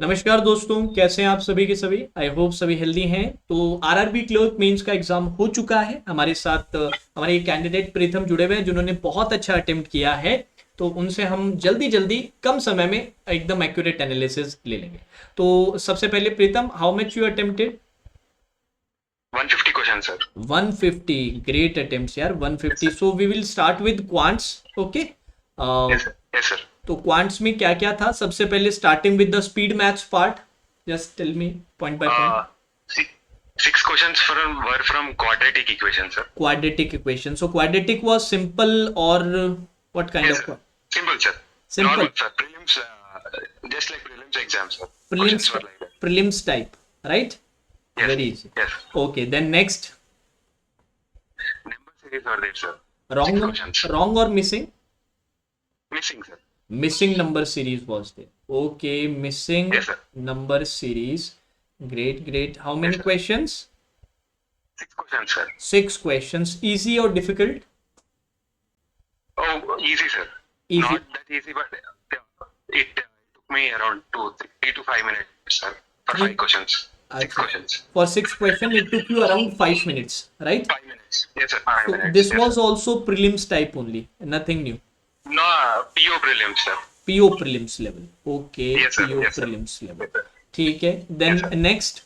नमस्कार दोस्तों, कैसे हैं आप सभी के सभी। आई होप सभी हेल्दी हैं। तो आरआरबी क्लर्क मेंस का एग्जाम हो चुका है। हमारे साथ हमारे कैंडिडेट प्रीतम जुड़े हुए हैं जिन्होंने बहुत अच्छा अटेम्प्ट किया है। तो उनसे हम जल्दी जल्दी कम समय में एकदम एक्यूरेट एनालिसिस ले लेंगे। तो सबसे पहले Pritam, how much you attempted? 150 question sir. 150। Great attempts यार, yes 150। Sir. So we will start with quants. Okay. Yes sir. Yes sir. तो क्वांट्स में क्या क्या था? सबसे पहले starting with the speed maths part, just tell me point by point. Six questions were from quadratic equation sir. Quadratic equation. So quadratic was simple or what kind Yes of sir. Simple sir. simple? Normal sir. Prelims, just like prelims exam sir. Prelims, Questions were like that. prelims type, right? Yes. Very easy. Yes. Okay, then next. Number series were there sir. Six Wrong, questions. wrong or missing? Missing sir. Missing number series was there. Okay, missing Yes sir. number series. Great, great. How Yes many sir. questions? Six questions sir. Six questions. Easy or difficult? Oh, easy sir. Easy. Not that easy, but it took me around 3 to 5 minutes sir for Three. five questions. Six Okay. questions. For six questions, it took you around 5 minutes, right? 5 minutes. Yes sir. Five So minutes. this Yes sir. was also prelims type only, nothing new. No, PO prelims sir. PO prelims level. Okay, Yes sir. PO Yes sir. prelims level. Yes sir. ठीक है. Yes Then sir. next.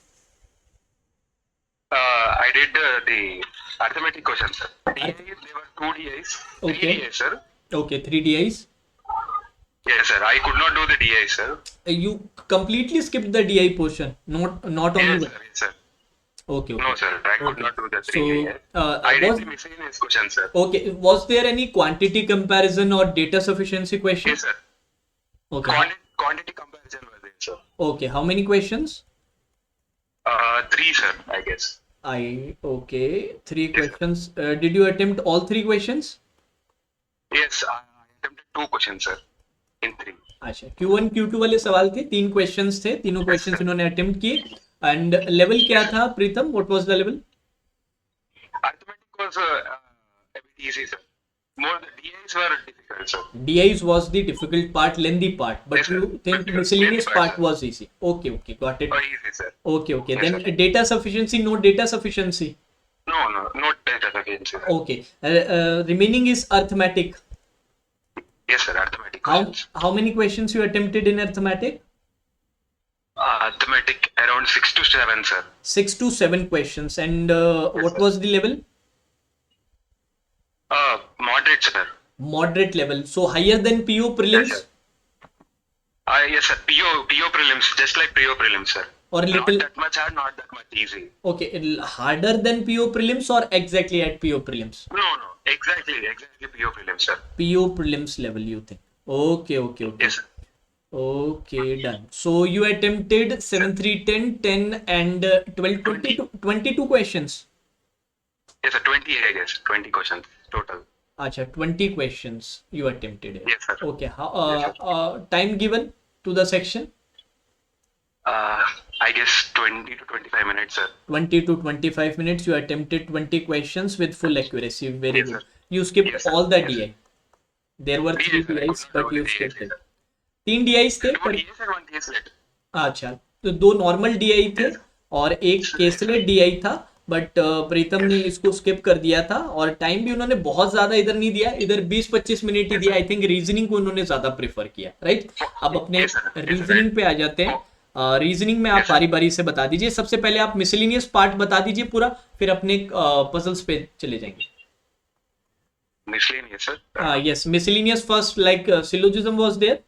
I did the arithmetic question, sir. DI, there were two DIs, three Okay. DIs, sir. Okay, 3 DIs. Yes, sir. I could not do the DI, sir. You completely skipped the DI portion. Not only Yes, one. sir. Yes, sir. Okay, No, okay. sir. I could Okay. not do the three So DIs. I did was the miscellaneous question, sir. okay. Was there any quantity comparison or data sufficiency question? Yes, sir. Okay. Quantity comparison was there, sir. Okay. How many questions? Three, sir. I guess. Okay. Three Yes, sir. questions. Did you attempt all three questions? Yes, I attempted two questions, sir. In three. अच्छा, Q1 Q2 वाले सवाल थे, 3 questions थे, तीनों Yes, questions sir. इन्होंने attempt किए। And level क्या Yes, sir. था Pritam? What was the level? Arithmetic was a bit easy, sir. More the DIs were difficult, sir. DIs was the difficult part, lengthy part, but Yes, sir. you think But lengthy miscellaneous part, part sir. was easy. Okay, okay, got it. Oh, easy, sir. Okay, okay. Yes, Then sir. data sufficiency, no data sufficiency. No, not data again, sir. Okay. Remaining is arithmetic. Yes, sir. Arithmetic How questions. how many questions you attempted in arithmetic? Arithmetic around 6 to 7, sir. 6 to 7 questions. And Yes, what sir. was the level? Moderate, sir. Moderate level. So higher than PO Yes, sir. prelims Yes, sir. PO prelims, just like PO prelims, sir. or Not little. that much hard, not that much easy. Okay, harder than PO prelims or exactly at PO prelims? No. Exactly PO prelims, sir. PO prelims level, you think? Okay, okay, okay. Yes, sir. Okay, done. So you attempted Sir. 7, 3, 10, 10 and 12, 20. 22 questions. Yes, sir. 20, I guess. 20 questions total. Acha, 20 questions you attempted it. Yes, sir. Okay, Yes, sir. time given to the section? I guess 20 to 25 minutes, sir. 20 to 25 minutes. You attempted 20 questions with full accuracy. Very Yes, good. sir. You skipped Yes, sir. all the Yes, sir. DI. There were DI, 3 sir. I could DIs, not but do you the skipped DI, it. sir. 3 DIs थे Two पर DIs and one caselet. अच्छा, तो 2 normal DI थे Yes. और एक caselet DI था। But प्रीतम ने इसको स्किप कर दिया था और टाइम भी उन्होंने बहुत ज्यादा इधर नहीं दिया, इधर 20-25 मिनट ही Yes, दिया। sir. आई थिंक रीजनिंग को उन्होंने ज्यादा प्रेफर किया, राइट? अब अपने Yes, sir. Yes, sir. Reasoning पे आ जाते हैं। रीजनिंग में आप Yes, sir. बारी बारी से बता दीजिए। सबसे पहले आप मिसलिनियस पार्ट बता दीजिए पूरा, फिर अपने पजल्स पे चले जाएंगे। Miscellaneous, sir. Yes, miscellaneous first, like syllogism was there?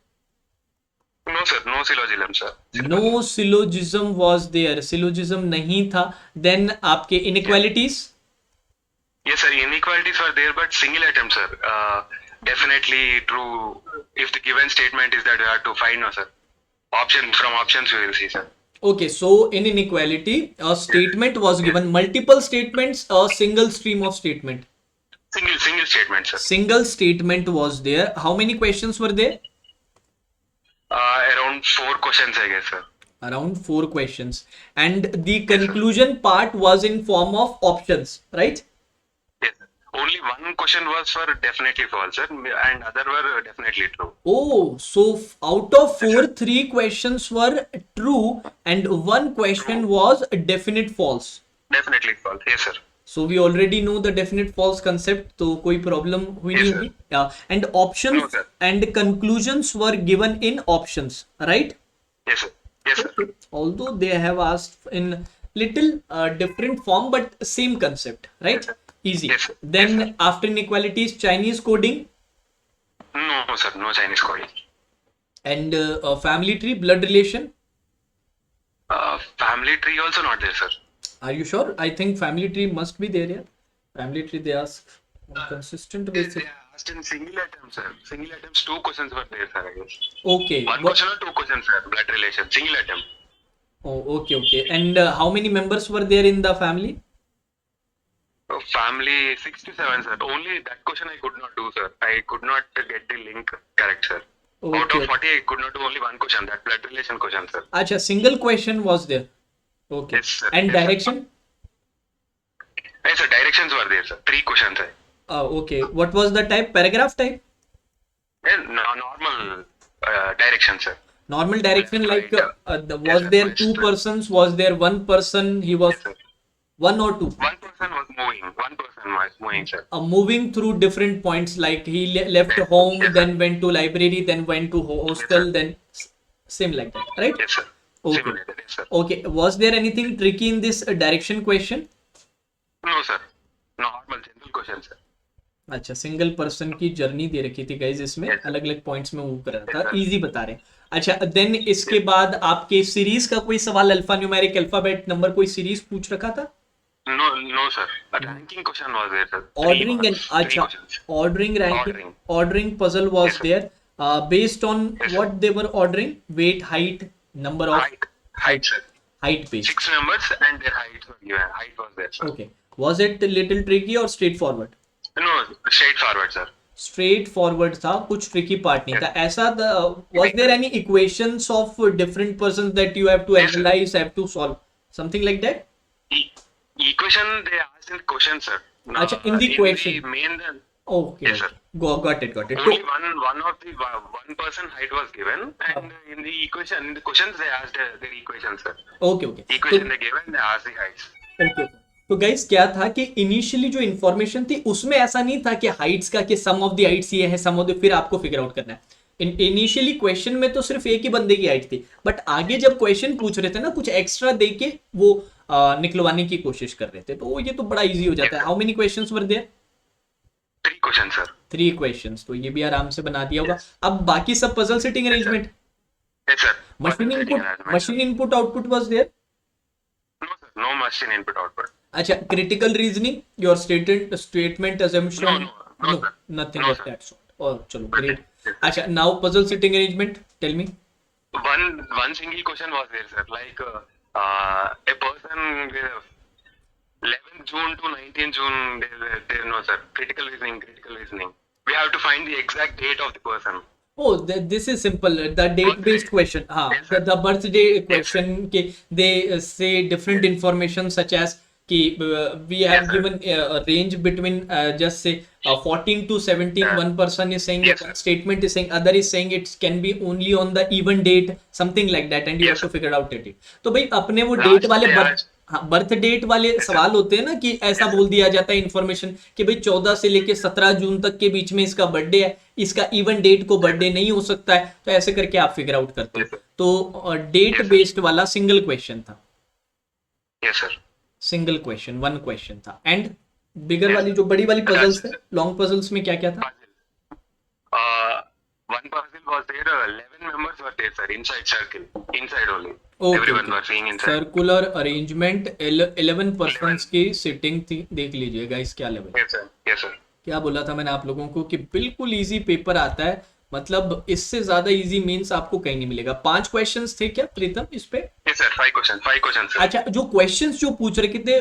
No, sir. No syllogism, sir. No Simple. Syllogism was there, syllogism नहीं था। देन आपके Yes. Inequalities? Yes, sir. Inequalities were there, but single attempt, sir. Definitely true. If the given statement is that you have to find, no, sir. From options you will see, sir. Okay, so in inequality, a Yes. statement was Yes. given, multiple statements, a single stream of statement. Single statement, sir. Single statement was there. How many questions were there? Around 4 questions, I guess, sir. Around 4 questions. And the Yes, sir. conclusion part was in form of options, right? Yes, sir. only one question was for definitely false, sir, and other were definitely true. Oh, so out of four, three questions were true and one question True. was a definite false. Definitely false. Yes, sir. So we already know the definite false concept, तो कोई problem हुई नहीं Yes, sir. होगी. And No, options sir. and conclusions were given in options, right? Yes, sir. Yes, sir. Okay. Although they have asked in little different form, but same concept, right? Yes, sir. Easy. Yes, sir. Then Yes, sir. after inequalities, Chinese coding No, sir. No Chinese coding. and family tree, blood relation. Family tree also not there, sir. Are you sure? I think family tree must be there, yeah. Family tree they ask on consistent They basis. asked in single attempt, sir. Single attempts, two questions were there, sir, I guess. Okay. One What? question or two questions, sir. Blood relation. Single attempt. Oh, okay, okay. And how many members were there in the family? Family 6 to 7, sir. Only that question I could not do, sir. I could not get the link correct, sir. Out Okay. of 40, I could not do only one question. That blood relation question, sir. Acha, single question was there. Okay. Yes, sir. And Yes, sir. direction? Yes, sir. Directions were there, sir. Three questions, sir. Okay. What was the type? Paragraph type? And normal direction, sir. Normal direction, like was sir. there Yes, two sir. persons? Was there one person? He was Yes, sir. one or two? One person was moving. One person was moving, sir. Moving through different points, like he left home, Yes, sir. then went to library, then went to hostel, sir. then same like that, right? Yes, sir. Okay. Similar, yes, sir. Okay. Was there anything tricky in this direction question? No, sir. Normal general question, sir. अच्छा, single person की journey दे रखी थी guys, इसमें Yes, sir. अलग अलग points में move कर रहा था, Yes, sir. इजी बता रहे हैं. अच्छा, देन इसके बाद आपके सीरीज का कोई सवाल, अल्फा न्यूमेरिक अल्फाबेट नंबर कोई सीरीज पूछ रखा था? No, sir. A ranking question was there, sir. Ordering and Three अच्छा, questions. ordering, ranking, Ordering. ordering puzzle was Yes, sir. there. Based on Yes, sir. what they were ordering, weight, height, number of Height, sir. height based. 6 numbers and their heights were given. Height was there, sir. Okay. Was it a little tricky or straightforward? No, straightforward, sir. Straightforward था, कुछ tricky part नहीं था ऐसा. Was there any equations of different persons that you have to Yes, sir. Analyse, have to solve something like that? Equation they asked in the question, sir. No, Acha, in the question. main, okay, Yes, sir. Got it. only one person height was given, and in the equation, in the questions they asked their equation, sir. Okay okay Equation they given, they asked the heights. Okay. तो guys क्या था कि initially जो information थी उसमें ऐसा नहीं था कि हाइट्स का, कि सम ऑफ द हाइट्स ये है, सम ऑफ द, फिर आपको फिगर आउट करना है. इनिशियली क्वेश्चन में तो सिर्फ एक ही बंदे की हाइट थी, बट आगे जब क्वेश्चन पूछ रहे थे ना, कुछ एक्स्ट्रा दे के वो निकलवाने की कोशिश कर रहे थे, तो ये तो बड़ा इजी हो जाता है. How many questions were there? 3 questions, sir. 3 questions. तो ये भी आराम से बना दिया होगा. अब बाकी सब puzzle setting arrangement, Yes, sir. Machine Setting input, arrangement, machine input output was there. No, sir. No machine input output. अच्छा, critical reasoning, your statement assumption, No, sir. Nothing No, of sir. That sort. और चलो great. अच्छा, now puzzle setting arrangement, tell me. One single question was there, sir. Like a person with 11th June to 19th June, there no, sir. Critical reasoning. We have to find the exact date of the person. Oh, this is simple. The date based question. हाँ, Yes, sir. the birthday question के they say different information such as कि we have Yes, sir. given a range between just say 14 to 17. Yeah. One person is saying, Yes, one sir. statement is saying, other is saying it can be only on the even date, something like that, and you Yes, have to figure out the date. तो भाई अपने वो Last date वाले day birth, आज- हाँ, birth date वाले सवाल होते हैं ना, कि ऐसा बोल दिया जाता है इन्फॉर्मेशन कि भाई 14 से लेके 17 जून तक के बीच में इसका बर्थडे है, इसका इवन डेट को बर्थडे नहीं हो सकता है, तो ऐसे करके आप फिगर आउट करते Yes, हो. sir. तो डेट Yes, sir. बेस्ड वाला सिंगल क्वेश्चन था, Yes, sir. Single question, one question था. एंड बिगर Yes, वाली, sir. जो बड़ी वाली पजल्स थे, Yes, sir. लॉन्ग पजल्स में क्या क्या था? Puzzle. One puzzle was there. 11 members were there, sir. Inside circle. Inside only. Everyone were seeing inside. Circular arrangement, 11 persons की सिटिंग थी. देख लीजिए गाइस क्या level. Yes, sir. Yes, sir. क्या बोला था मैंने आप लोगों को कि बिल्कुल इजी पेपर आता है, मतलब इससे ज्यादा इजी मींस आपको कहीं नहीं मिलेगा. 5 क्वेश्चंस थे क्या प्रीतम इस पे? Yes, sir. 5 questions. 5 questions, sir. अच्छा, जो क्वेश्चंस जो पूछ रहे थे,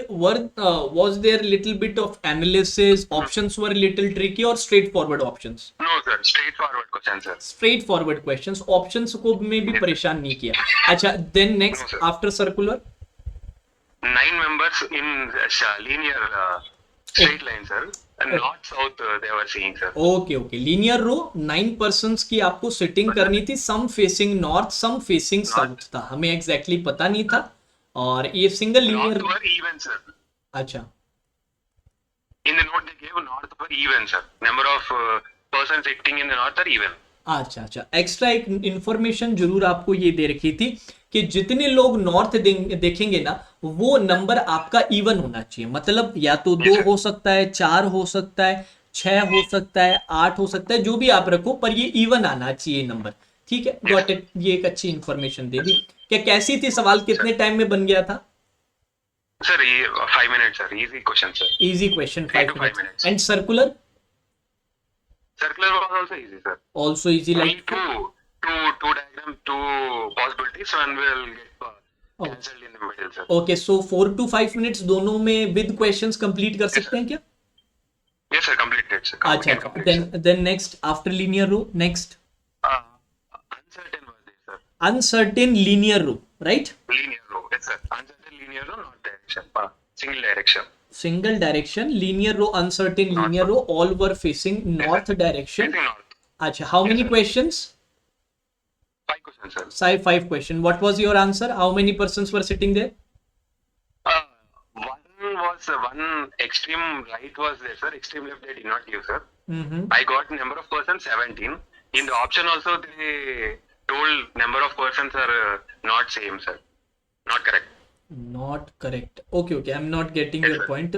was there little bit of analysis, options were little tricky और straightforward options? No, sir. Straightforward question, sir. Straightforward questions, options को में भी परेशान नहीं किया. अच्छा, then No, next sir. After circular. 9 members in linear straight line, sir. North south they were seeing, sir. Okay okay, linear row 9 persons की आपको sitting करनी थी, some facing north some facing south था, हमें एग्जैक्टली पता नहीं था। और ये single linear, North were even, sir. अच्छा In the note they gave, north were even, sir. Number of persons sitting in the north are even. अच्छा अच्छा, एक्स्ट्रा एक इंफॉर्मेशन जरूर आपको ये दे रखी थी कि जितने लोग नॉर्थ देखेंगे ना वो नंबर आपका इवन होना चाहिए, मतलब या तो 2 हो सकता है, 4 हो सकता है, 6 हो सकता है, 8 हो सकता है, जो भी आप रखो पर ये इवन आना चाहिए नंबर। ठीक है, गॉट इट, ये एक अच्छी इंफॉर्मेशन दे दी। क्या कैसी थी सवाल, कितने टाइम में बन गया था? Sir, 5 minutes, sir. Easy question, sir. Easy question, 3 5 to 5 minutes. minutes. And circular Circular was also easy, sir. Also easy Only like, two diagram, two possibilities. One will get Oh. cancelled in the middle, sir. Okay, so 4 to 5 minutes दोनों में with questions complete कर सकते हैं क्या? Yes, sir. Completed, sir. अच्छा, Can complete, sir. then next after linear row, next Uncertain was there, sir. uncertain linear row, right? Linear row, yes, sir. Uncertain linear row, not direction. Single direction. Single direction linear row, uncertain linear row, all were facing north direction. Facing north. Acha, how many sir. questions? 5 questions, sir. 5 question. What was your answer? How many persons were sitting there? One extreme right was there, sir. Extreme left they did not give, sir. Mm-hmm. I got number of persons 17. In the option also they told number of persons are not same, sir. Not correct. Not correct. Okay, I'm not getting Yes, your sir. point.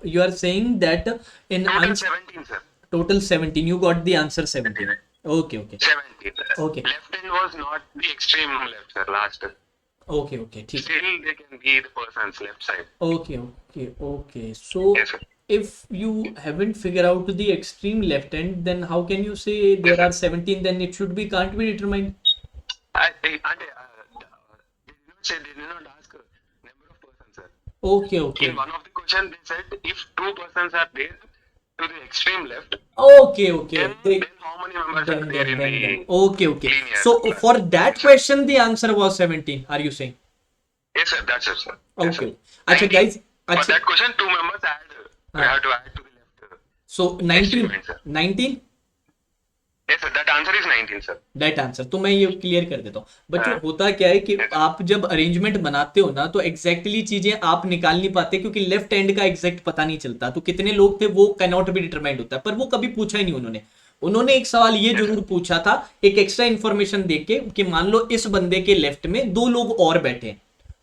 You are saying that in Total 17, sir. total 17, you got the answer 17. Okay. 17. Okay. Left end was not the extreme left, sir. Last. Okay, ठीक। Still they can be the person's left side. Okay. So Yes, sir. if you haven't figured out the extreme left end, then how can you say there are 17? Then it should be can't be determined. They did not ask number of persons, sir. Okay. In one of the question they said if 2 persons are there to the extreme left, Okay. then how many members are there in the Okay. linear So class? for that question, the answer was 17. Are you saying? Yes, sir. That's it, sir. Yes, Okay. sir. अच्छा 19. guys, For अच्छा, that question, 2 members add. We have to add to the left. so 19, Extreme, sir. 19 Yes, sir. That answer is 19, sir. That answer. तो मैं ये clear कर देता हूँ बच्चों, होता क्या है कि आप जब अरेंजमेंट बनाते हो ना तो एग्जैक्टली चीजें आप निकाल नहीं पाते क्योंकि लेफ्ट हैंड का एग्जैक्ट पता नहीं चलता, तो कितने लोग थे वो कैन नॉट बी डिटरमाइंड होता है, पर वो कभी पूछा ही नहीं उन्होंने एक सवाल ये जरूर पूछा था एक एक्स्ट्रा इन्फॉर्मेशन देके कि मान लो इस बंदे के लेफ्ट में 2 लोग और बैठे हैं,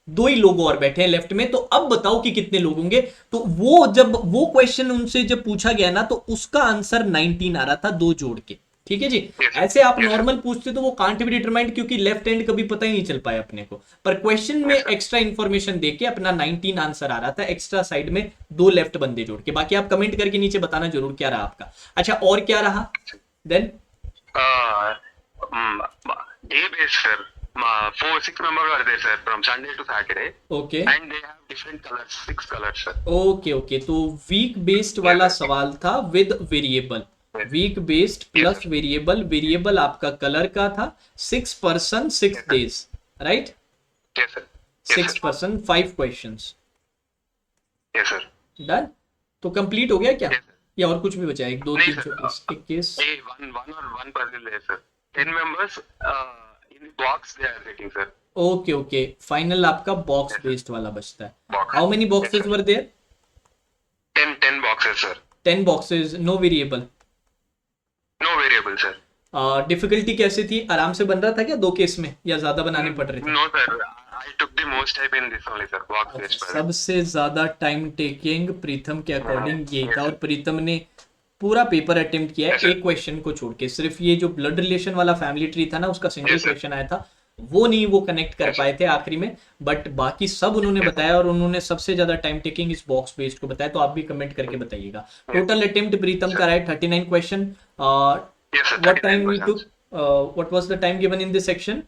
2 ही लोग और बैठे हैं लेफ्ट में, तो अब बताओ कि कितने लोग होंगे। तो वो जब वो क्वेश्चन उनसे जब पूछा गया ना तो उसका आंसर 19 आ रहा था 2 जोड़ के। ठीक है जी, ऐसे आप नॉर्मल पूछते तो वो कांट बी डिटरमाइंड क्योंकि लेफ्ट हैंड कभी पता ही नहीं चल पाया अपने को, पर क्वेश्चन में एक्स्ट्रा इन्फॉर्मेशन देके अपना 19 आंसर आ रहा था, एक्स्ट्रा साइड में 2 लेफ्ट बंदे जोड़ के। बाकी आप कमेंट करके नीचे बताना जरूर क्या रहा आपका। अच्छा, और क्या रहा then? Day based, sir. 6 members are there, sir, from Sunday to Saturday. Okay And they have different colors, 6 colors, sir. Okay, तो वीक बेस्ड वाला सवाल था with variable, week based plus variable आपका कलर का था, 6 person 6 days, right? Yes, sir. 6 person 5 questions, Yes, sir. Done. तो complete हो गया क्या, Yes, sir. या और कुछ भी बचा है? 1 2 नहीं, 3 sir. 4 21 One puzzle there, sir. 10 members in the box they are sitting, sir. Okay, final आपका बॉक्स बेस्ड वाला बचता है। Box. How many boxes Yes, sir. Were there? 10 boxes, sir. 10 boxes, no variable. No variable, sir. Difficulty कैसे थी, आराम से बन रहा था क्या 2 केस में या ज्यादा बनाने पड़ रहे थे? No, sir. I took the most type in this only, sir. Box based puzzle. सबसे ज्यादा टाइम टेकिंग प्रीतम के अकॉर्डिंग यही था, yes, और प्रीतम ने पूरा पेपर अटेम्प्ट किया है Yes, sir. एक क्वेश्चन को छोड़ के। सिर्फ ये जो ब्लड रिलेशन वाला फैमिली ट्री था ना उसका सिंगल Yes, sir. क्वेश्चन आया था, वो नहीं वो कनेक्ट कर Yes, पाए थे आखिरी में, बट बाकी सब उन्होंने बताया, और उन्होंने सबसे ज्यादा टाइम टेकिंग इस बॉक्स बेस्ड को बताया। तो आप भी कमेंट करके बताइएगा। टोटल अटेम्प्ट प्रीतम का रहा है 39 क्वेश्चन। Yes, sir. What time 39 we took, questions. What was the time given in this section?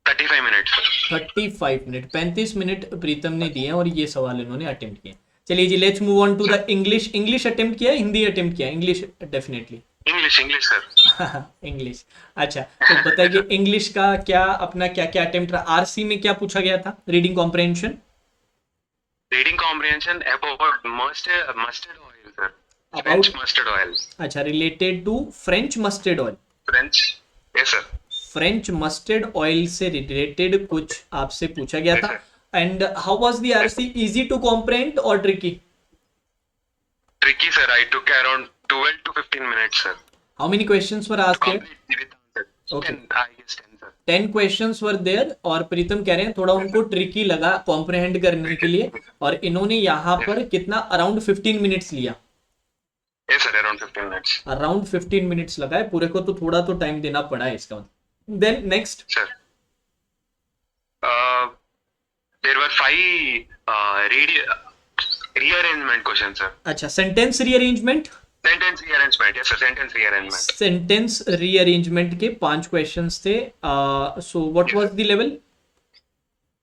35 minutes, sir. 35 minute, 35 minute Pritam ने दिए और ये सवाल इन्होंने अटेम्प्ट किए। चलिए जी, let's move on to the English attempt किया, हिंदी अटेम्प्ट किया? English definitely. English, sir. English, अच्छा तो बताइए इंग्लिश का क्या अपना क्या क्या अटेम्प्ट रहा? आरसी में क्या पूछा गया था? Reading comprehension, Reading comprehension about mustard oil, sir. French about mustard oil. अच्छा, related to French mustard oil. French. Yes, sir. French mustard oil से रिलेटेड कुछ आपसे पूछा गया Yes, था। sir. And how was the RC, easy to comprehend और tricky? Tricky, sir. I took around 12 to 15 minutes, sir. How many questions were asked there? Complete with answer. Okay. 10, I guess 10, sir. 10 questions were there, और प्रीतम कह रहे हैं थोड़ा उनको tricky लगा comprehend करने के लिए, और इन्होंने यहाँ पर कितना अराउंड 15 मिनट्स लिया। Yes, sir. Around 15 minutes. Around 15 minutes लगा है पूरे को, तो थोड़ा तो टाइम देना पड़ा है इसका मतलब। Then next. Sir. There were 5 rearrangement questions, sir. अच्छा, sentence rearrangement. Sentence rearrangement. Yes, sir. Sentence rearrangement. Sentence rearrangement के 5 क्वेश्चंस थे। So what was the level?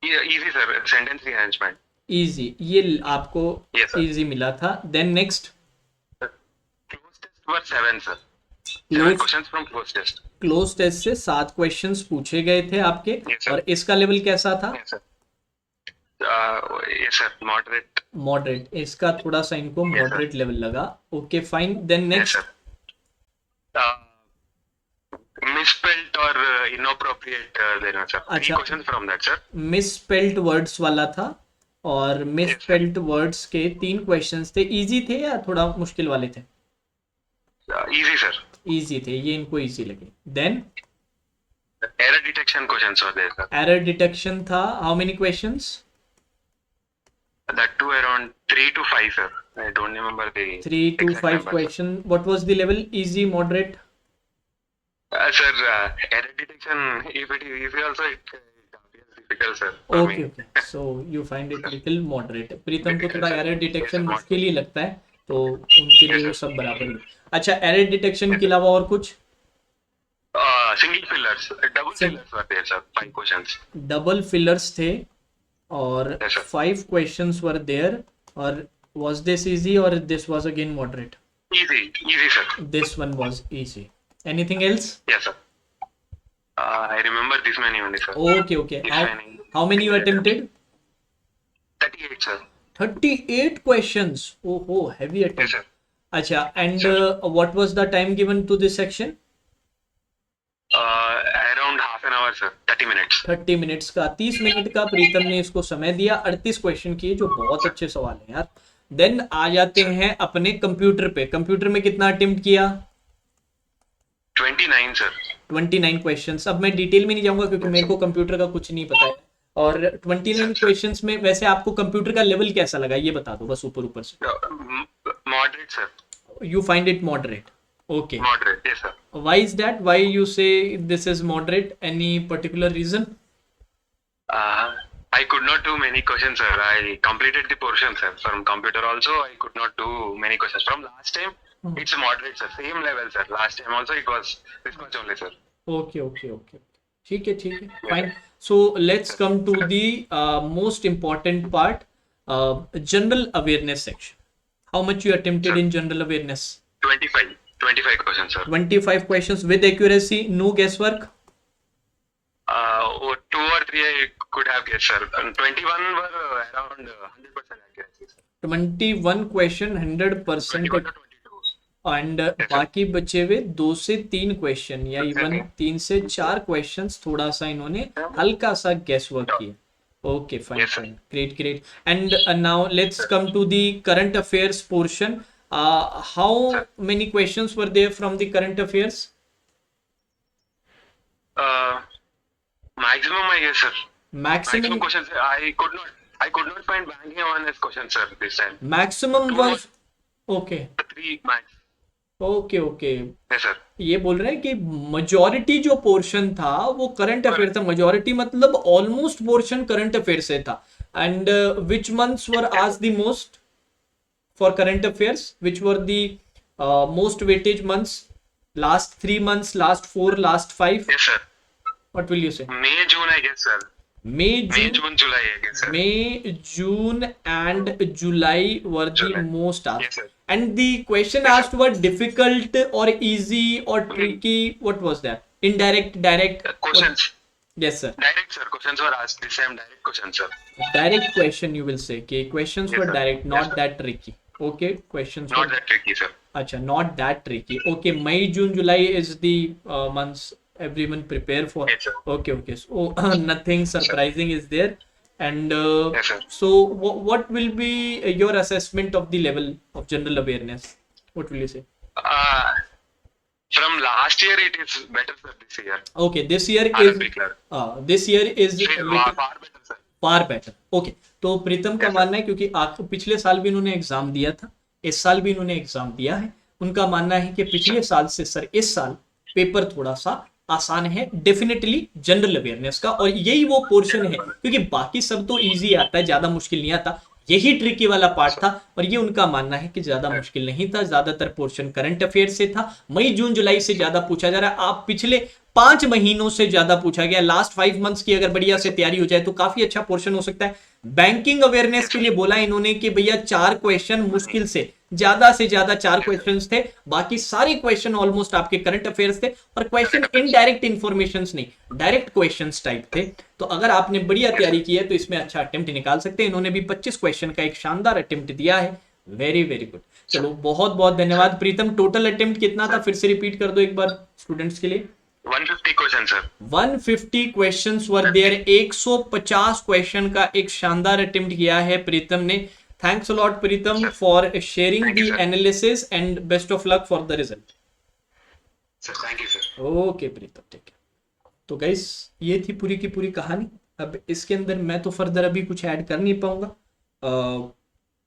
Easy, sir. Sentence rearrangement. Easy, ये आपको Yes, sir. इजी मिला था। Then next. Close test were 7, sir. 7 close questions from close test. Close test से 7 questions पूछे गए थे आपके, Yes, sir. और इसका लेवल कैसा था? Yes, sir. Yes, sir. Moderate. Moderate. इसका थोड़ा सा इनको Yes, sir. मॉडरेट लेवल लगा। Okay fine. Then Yes, next. sir. Misspelled or inappropriate, there are, sir. 3 अच्छा। questions from that, sir. Misspelled words वाला था, और मिसस्पेल्ड वर्ड्स के 3 क्वेश्चंस थे। इजी थे या थोड़ा मुश्किल वाले थे? Easy, sir. इजी थे, ये इनको इजी लगे। Then Error detection questions were there, sir. Error detection था। How many questions? That too around 3 to 5, sir. I don't remember the 3 to exact 5 number, sir. Question. What was the level, easy, moderate? Sir, error detection, if it is easy also, it appears difficult, sir. for okay me. Okay, so you find it little moderate. Pritam को थोड़ा error detection Yes, sir. मुश्किल ही लगता है, तो उनके लिए Yes, वो sir. सब बराबर ही। अच्छा, एरर डिटेक्शन के अलावा और कुछ? Single fillers, double fillers were there, sir. 5 questions. Double fillers थे, और Yes, sir. 5 questions were there, और वाज दिस इजी और this was again moderate? Easy, sir. This one was easy. Anything else? Yes, sir. I remember this many only, sir. Okay okay. This many. How many you attempted? 38, sir. 38 questions. ओहो, heavy Yes, attempt. sir. अच्छा, and what was the time given to this section? Around half an hour, sir. 30 minutes. 30 minutes का, 30 minute का प्रीतम ने इसको समय दिया। 38 question किए, जो बहुत अच्छे सवाल हैं यार। देन आ जाते हैं अपने कंप्यूटर पे। कंप्यूटर में कितना अटेम्प्ट किया? 29, sir. 29 क्वेश्चंस। अब मैं डिटेल में नहीं जाऊंगा क्योंकि मेरे को कंप्यूटर का कुछ नहीं पता है। और 29 क्वेश्चंस में वैसे आपको कंप्यूटर का लेवल कैसा लगा, ये बता दो बस ऊपर ऊपर से। Moderate, sir. You find it moderate? Okay. Moderate, yes, sir. Why is that? Why you say this is moderate? Any particular reason? I could not do many questions, sir. I completed the portion, sir. From computer also, I could not do many questions. From last time, it's moderate, sir. Same level, sir. Last time also, it was this much only, sir. Okay, okay, okay. ठीक है, fine. So let's come to the most important part, general awareness section. How much you attempted in general awareness? 25 questions, sir. 25 questions with accuracy, no guesswork. 2 or 3 I could have guessed, sir. And 21 were around 100% accuracy, sir. 21 question 100%, 21 to 22. And बाकी बचे हुए 2 से 3 question या even 3 से 4 questions थोड़ा सा इन्होंने हल्का सा गेस वर्क किया। Okay fine Yes, sir. Fine, great. And now let's come to the current affairs portion. How many questions were there from the current affairs? Maximum, I guess, sir. Maximum maximum questions. I could not find banking awareness questions, sir, this time. Maximum was okay 3 max. Okay. Yes, sir. ये बोल रहे हैं कि majority जो portion था वो current affair था। Majority मतलब ऑलमोस्ट पोर्शन करंट अफेयर से था। एंड विच मंथ्स वर आज the most for current affairs? Which were the most weightage months? Last 3 months, last 4, last 5? Yes, sir. What will you से? May, June, I guess, sir. May, May, June, June, July, I guess, sir. May, June and July were the July. most asked. Yes, sir. And the question asked were difficult or easy or tricky? What was that? Indirect, direct? Questions. Yes, sir. Direct, sir. Questions were asked this time. Direct questions, sir. Direct question you will say. Okay, questions Yes, were sir. direct, Yes, not sir. that tricky. Okay question Not that tricky, sir. अच्छा not that tricky okay May June July is the months everyone prepare for Yes, sir. okay so nothing surprising is there and Yes, sir. so what will be your assessment of the level of general awareness, what will you say? Uh, from last year, it is better, sir. This year. Okay, this year is RRB clerk. this year is Far, far better, sir. Far better okay तो प्रीतम का Yes, sir. मानना है क्योंकि पिछले साल भी इन्होंने exam दिया था, इस साल भी इन्होंने एग्जाम दिया है, उनका मानना है कि पिछले साल से सर इस साल पेपर थोड़ा सा आसान है डेफिनेटली जनरल अवेयरनेस का, और यही वो पोर्शन है क्योंकि बाकी सब तो इजी आता है, ज्यादा मुश्किल नहीं आता, यही ट्रिकी वाला पार्ट था और ये उनका मानना है कि ज्यादा मुश्किल नहीं था, ज्यादातर पोर्शन करंट अफेयर से था, मई जून जुलाई से ज्यादा पूछा जा रहा है, आप पिछले 5 महीनों से ज्यादा पूछा गया, लास्ट 5 मंथ्स की अगर बढ़िया से तैयारी हो जाए तो काफी अच्छा पोर्शन हो सकता है। बैंकिंग अवेयरनेस के लिए बोला इन्होंने कि भैया 4 क्वेश्चन मुश्किल से ज्यादा 4 क्वेश्चंस थे, बाकी सारे क्वेश्चन ऑलमोस्ट आपके करंट अफेयर्स थे और क्वेश्चन इनडायरेक्ट इंफॉर्मेशंस नहीं डायरेक्ट क्वेश्चंस टाइप थे, तो अगर आपने बढ़िया तैयारी की है तो इसमें अच्छा अटेम्प्ट निकाल सकते हैं। इन्होंने भी 25 क्वेश्चन का एक शानदार अटेम्प्ट दिया है, वेरी वेरी गुड। चलो बहुत बहुत धन्यवाद प्रीतम। टोटल अटेम्प्ट कितना था फिर से रिपीट कर दो एक बार स्टूडेंट्स के लिए। 150 question, sir. 150 questions were there, 150 question का एक शानदार अटेम्प्ट किया है प्रीतम ने। Thanks a lot Pritam for sharing the analysis and best of luck for the result. Sir thank you, sir. Okay Pritam, ठीक है। तो गाइस ये थी पूरी की पूरी कहानी। अब इसके अंदर मैं तो फर्दर अभी कुछ ऐड कर नहीं पाऊंगा।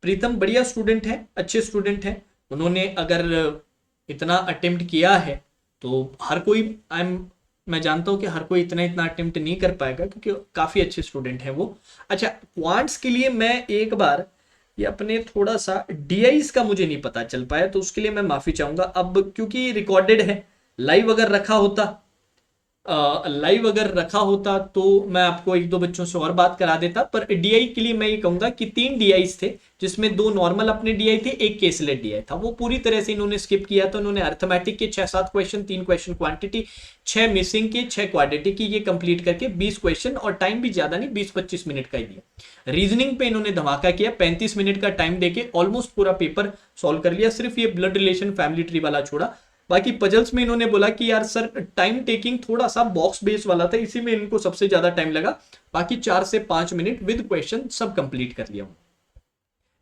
प्रीतम बढ़िया स्टूडेंट है, अच्छे स्टूडेंट है, उन्होंने अगर इतना अटेम्प्ट किया है तो हर कोई मैं जानता हूं कि हर कोई इतना अटेम्प्ट नहीं कर पाएगा क्योंकि काफी अच्छे स्टूडेंट हैं वो। अच्छा क्वांट्स के लिए मैं एक बार ये अपने थोड़ा सा डीआईस का मुझे नहीं पता चल पाया तो उसके लिए मैं माफी चाहूंगा। अब क्योंकि रिकॉर्डेड है, लाइव अगर रखा होता तो मैं आपको 1-2 बच्चों से और बात करा देता, पर डीआई के लिए मैं ये कहूंगा कि 3 डीआईस थे जिसमें 2 नॉर्मल अपने डीआई थे, एक केसलेट डीआई था, वो पूरी तरह से इन्होंने स्किप किया। तो इन्होंने अर्थमेटिक के 6-7 क्वेश्चन, 3 क्वेश्चन क्वांटिटी, 6 मिसिंग के, 6 क्वाड्रेटिक की, ये कंप्लीट करके 20 क्वेश्चन, और टाइम भी ज्यादा नहीं 20-25 मिनट का ही दिया। रीजनिंग पे इन्होंने धमाका किया, 35 मिनट का टाइम देके ऑलमोस्ट पूरा पेपर सॉल्व कर लिया, सिर्फ ये ब्लड रिलेशन फैमिली ट्री वाला छोड़ा। बाकी पजल्स में इन्होंने बोला कि यार सर टाइम टेकिंग थोड़ा सा बॉक्स बेस वाला था, इसी में इनको सबसे ज्यादा टाइम लगा, बाकी 4 से 5 मिनट विद क्वेश्चन सब कंप्लीट कर लिया।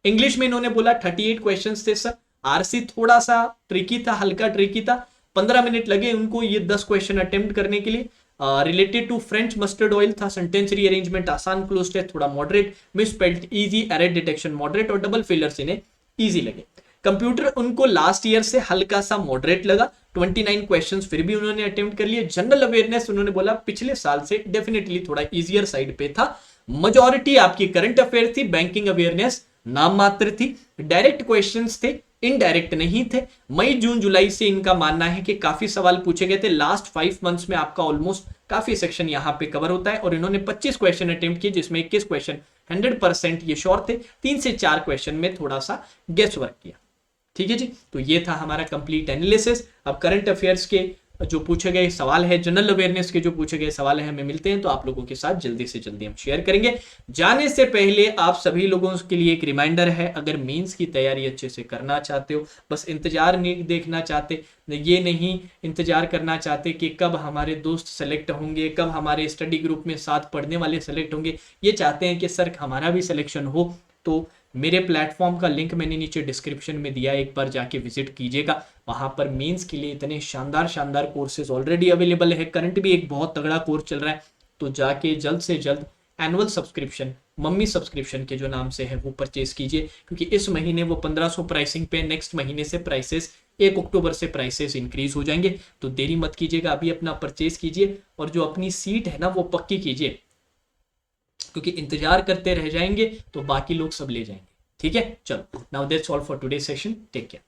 इंग्लिश में इन्होंने बोला 38 क्वेश्चंस थे सर, आरसी थोड़ा सा ट्रिकी था, हल्का ट्रिकी था, 15 मिनट लगे उनको ये 10 क्वेश्चन अटेम्प्ट करने के लिए। Related to French mustard oil था, सेंटेंस रीअरेंजमेंट आसान, क्लोज टेस्ट थोड़ा moderate, misspelled easy, error detection moderate, और डबल फेलर्स इन्हें इजी लगे। कंप्यूटर उनको लास्ट ईयर से हल्का सा मॉडरेट लगा, 29 क्वेश्चंस फिर भी उन्होंने अटेम्प्ट कर लिए। जनरल अवेयरनेस उन्होंने बोला पिछले साल से डेफिनेटली थोड़ा इजियर साइड पे था, मेजॉरिटी आपकी करंट अफेयर थी, बैंकिंग अवेयरनेस नाम मात्र थी, डायरेक्ट क्वेश्चंस थे, इनडायरेक्ट नहीं थे। मई जून जुलाई से इनका मानना है कि काफी सवाल पूछे गए थे, लास्ट 5 मंथ्स में आपका ऑलमोस्ट काफी सेक्शन यहाँ पे कवर होता है, और इन्होंने 25 क्वेश्चन अटेम्प्ट किए जिसमें 21 क्वेश्चन 100% ये श्योर थे, 3 से 4 क्वेश्चन में थोड़ा सा गेस वर्क किया। ठीक है जी, तो ये था हमारा कंप्लीट एनालिसिस। अब करंट अफेयर्स के जो पूछे गए सवाल है, जनरल अवेयरनेस के जो पूछे गए सवाल है, हमें मिलते हैं तो आप लोगों के साथ जल्दी से जल्दी हम शेयर करेंगे। जाने से पहले आप सभी लोगों के लिए एक रिमाइंडर है, अगर मेंस की तैयारी अच्छे से करना चाहते हो, बस इंतजार नहीं देखना चाहते, ये नहीं इंतजार करना चाहते कि कब हमारे दोस्त सेलेक्ट होंगे, कब हमारे स्टडी ग्रुप में साथ पढ़ने वाले सेलेक्ट होंगे, ये चाहते हैं कि सर हमारा भी सिलेक्शन हो, तो मेरे प्लेटफॉर्म का लिंक मैंने नीचे डिस्क्रिप्शन में दिया है, एक बार जाके विजिट कीजिएगा। वहां पर मेंस के लिए इतने शानदार कोर्सेज ऑलरेडी अवेलेबल है, करंट भी एक बहुत तगड़ा कोर्स चल रहा है, तो जाके जल्द से जल्द एनुअल सब्सक्रिप्शन मम्मी सब्सक्रिप्शन के जो नाम से है वो परचेज कीजिए, क्योंकि इस महीने वो 1500 प्राइसिंग पे, नेक्स्ट महीने से प्राइसेस 1 अक्टूबर से प्राइसेस इंक्रीज हो जाएंगे, तो देरी मत कीजिएगा, अभी अपना परचेज कीजिए और जो अपनी सीट है ना वो पक्की कीजिए, क्योंकि इंतजार करते रह जाएंगे तो बाकी लोग सब ले जाएंगे। ठीक है, चलो now that's all for today session, take care.